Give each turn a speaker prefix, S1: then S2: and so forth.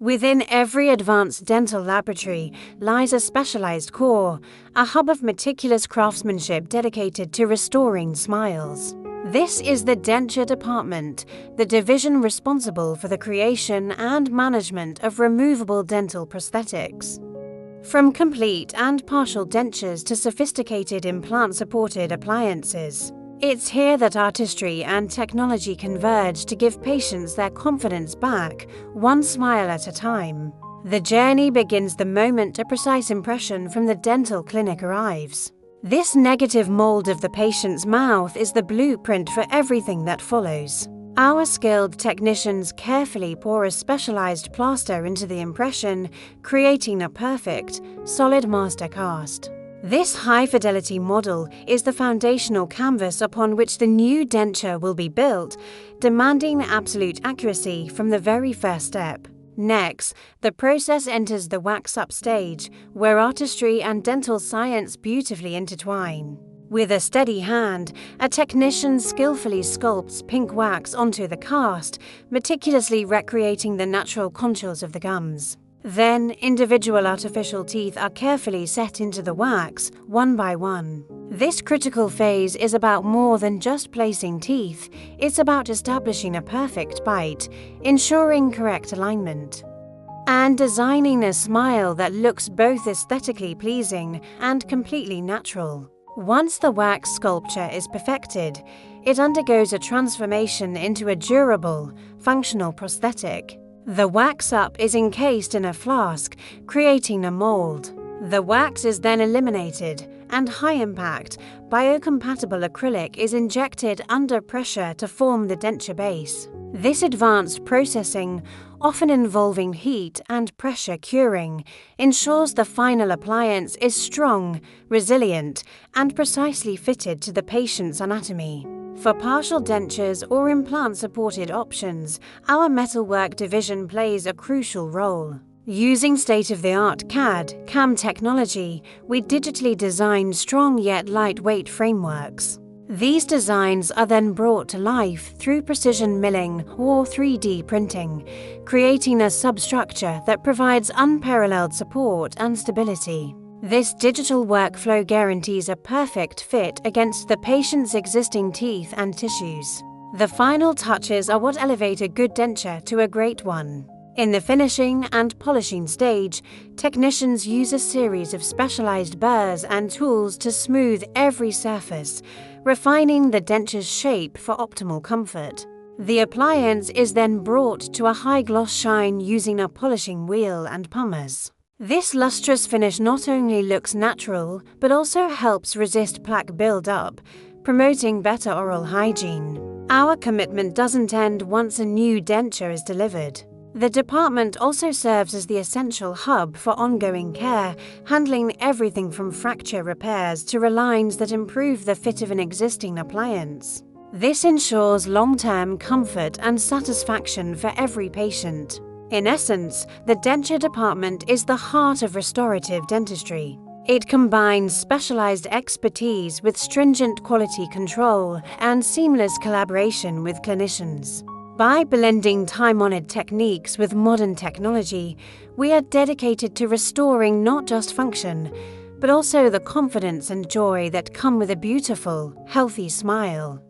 S1: Within every advanced dental laboratory lies a specialized core, a hub of meticulous craftsmanship dedicated to restoring smiles. This is the denture department, the division responsible for the creation and management of removable dental prosthetics. From complete and partial dentures to sophisticated implant-supported appliances, it's here that artistry and technology converge to give patients their confidence back, one smile at a time. The journey begins the moment a precise impression from the dental clinic arrives. This negative mold of the patient's mouth is the blueprint for everything that follows. Our skilled technicians carefully pour a specialized plaster into the impression, creating a perfect, solid master cast. This high-fidelity model is the foundational canvas upon which the new denture will be built, demanding absolute accuracy from the very first step. Next, the process enters the wax-up stage, where artistry and dental science beautifully intertwine. With a steady hand, a technician skillfully sculpts pink wax onto the cast, meticulously recreating the natural contours of the gums. Then, individual artificial teeth are carefully set into the wax, one by one. This critical phase is about more than just placing teeth, it's about establishing a perfect bite, ensuring correct alignment, and designing a smile that looks both aesthetically pleasing and completely natural. Once the wax sculpture is perfected, it undergoes a transformation into a durable, functional prosthetic. The wax-up is encased in a flask, creating a mold. The wax is then eliminated, and high-impact, biocompatible acrylic is injected under pressure to form the denture base. This advanced processing, often involving heat and pressure curing, ensures the final appliance is strong, resilient, and precisely fitted to the patient's anatomy. For partial dentures or implant-supported options, our metalwork division plays a crucial role. Using state-of-the-art CAD/CAM technology, we digitally design strong yet lightweight frameworks. These designs are then brought to life through precision milling or 3D printing, creating a substructure that provides unparalleled support and stability. This digital workflow guarantees a perfect fit against the patient's existing teeth and tissues. The final touches are what elevate a good denture to a great one. In the finishing and polishing stage, technicians use a series of specialized burrs and tools to smooth every surface, refining the denture's shape for optimal comfort. The appliance is then brought to a high-gloss shine using a polishing wheel and pumice. This lustrous finish not only looks natural, but also helps resist plaque build-up, promoting better oral hygiene. Our commitment doesn't end once a new denture is delivered. The department also serves as the essential hub for ongoing care, handling everything from fracture repairs to relines that improve the fit of an existing appliance. This ensures long-term comfort and satisfaction for every patient. In essence, the denture department is the heart of restorative dentistry. It combines specialized expertise with stringent quality control and seamless collaboration with clinicians. By blending time-honored techniques with modern technology, we are dedicated to restoring not just function, but also the confidence and joy that come with a beautiful, healthy smile.